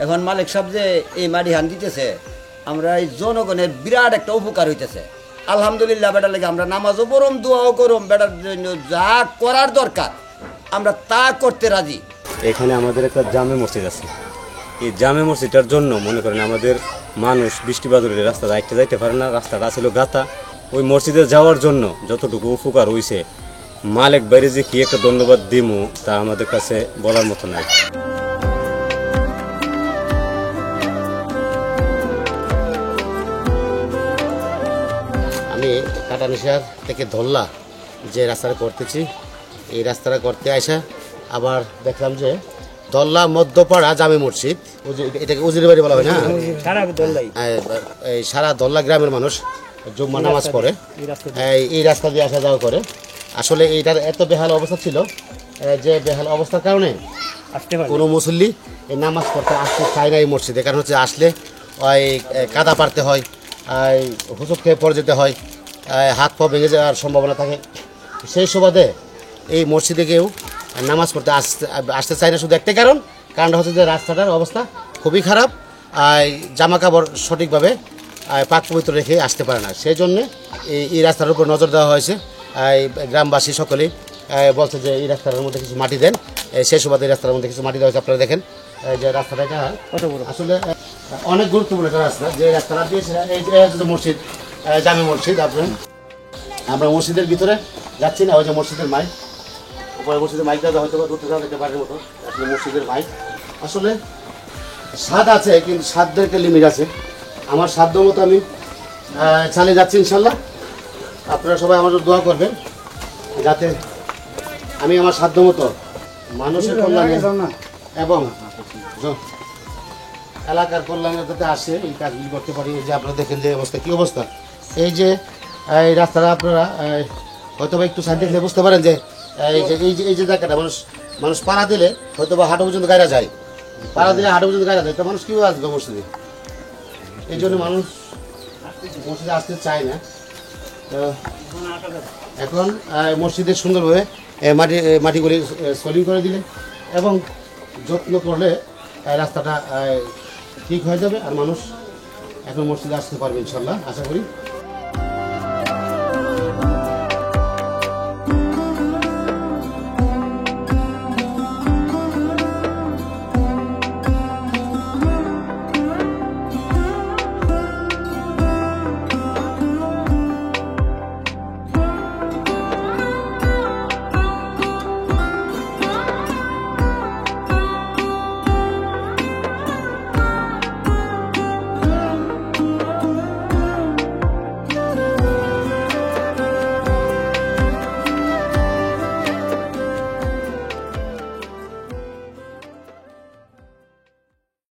এখন মালিক সাহেব যে এই মাটি হান দিতেছে, আমরা এই জনগণের বিরাট একটা উপকার হইতেছে। আলহামদুলিল্লাহ, বেটার লাগে আমরা নামাজও পড়ম, দোয়াও করম, বেটার জন্য যা করার দরকার আমরা তা করতে রাজি। এখানে আমাদের একটা জামে মসজিদ আছে। এই জামে মসজিদটার জন্য মনে করেন আমাদের মানুষ বৃষ্টি বাদলের রাস্তা যাইতে পারে না, রাস্তাটা ছিল গাতা। ওই মসজিদে যাওয়ার জন্য যতটুকু উপকার হয়েছে, মালিক বাইরে যে কি একটা ধন্যবাদ দিমু তা আমাদের কাছে বলার মতো নাই। আমি কাটানিশার থেকে ধরলা যে রাস্তাটা করতেছি, এই রাস্তাটা করতে আসা আবার দেখলাম যে ধরলা মধ্যপাড়া জামে মসজিদ, এটাকে উজির বাড়ি বলা হয় না, এই সারা ধরলা গ্রামের মানুষ জুম্মা নামাজ পড়ে এই রাস্তা দিয়ে আসা যাওয়া করে। আসলে এইটার এত বেহাল অবস্থা ছিল যে বেহাল অবস্থার কারণে কোনো মুসল্লি এই নামাজ পড়তে আসতে চায় না এই মসজিদে। কারণ হচ্ছে আসলে ওই কাদা পারতে হয়, হুচুট খেয়ে পড়ে যেতে হয়, হাত পা ভেঙে যাওয়ার সম্ভাবনা থাকে। সেই সুবাদে এই মসজিদে কেউ নামাজ পড়তে আসতে চায় না, শুধু একটাই কারণটা হচ্ছে যে রাস্তাটার অবস্থা খুবই খারাপ, জামা কাপড় সঠিকভাবে পাক পবিত্র রেখে আসতে পারে না। সেই জন্যে এই রাস্তার উপর নজর দেওয়া হয়েছে। গ্রামবাসী সকলেই বলছে যে এই রাস্তার মধ্যে কিছু মাটি দেন, সেই সুবাদে এই রাস্তার মধ্যে কিছু মাটি দেওয়া হয়েছে। আপনারা দেখেন যে রাস্তাটা আসলে অনেক গুরুত্বপূর্ণ একটা রাস্তা, যে রাস্তাটা দিয়েছে এই যে মসজিদ, জামে মসজিদ। আমরা মসজিদের ভিতরে যাচ্ছি না, ওই যে মসজিদের মাইক, উপরে মসজিদের মাইক দেওয়া হয়তো দূর থেকে দেখতে পারের মতো আসলে মসজিদের মাইক। আসলে স্বাদ আছে, কিন্তু সাধ্যের একটা লিমিট আছে। আমার সাধ্য মতো আমি চালিয়ে যাচ্ছি ইনশাল্লাহ। আপনারা সবাই আমার দোয়া করবেন যাতে আমি আমার সাধ্য মতো মানুষের কল্যাণে এবং এলাকার কল্যাণে যাতে আসে এই কাজগুলি করতে পারি। এই যে আপনারা দেখেন যে অবস্থা, কী অবস্থা, এই যে এই রাস্তাটা আপনারা হয়তো বা একটু সাইড দেখলে বুঝতে পারেন যে এই যে জায়গাটা মানুষ পাড়া দিলে হয়তো বা হাঁটু পর্যন্ত গাড়া যায়, পাড়া দিলে হাঁটু পর্যন্ত গাড়া যায়, তো মানুষ কীভাবে আসবে মসজিদে? এই জন্য মানুষ মসজিদে আসতে চায় না। তো এখন মসজিদের সুন্দরভাবে মাটিগুলি সলিং করে দিলে এবং যত্ন করলে রাস্তাটা ঠিক হয়ে যাবে, আর মানুষ এখন মসজিদে আসতে পারবে ইনশাল্লাহ, আশা করি।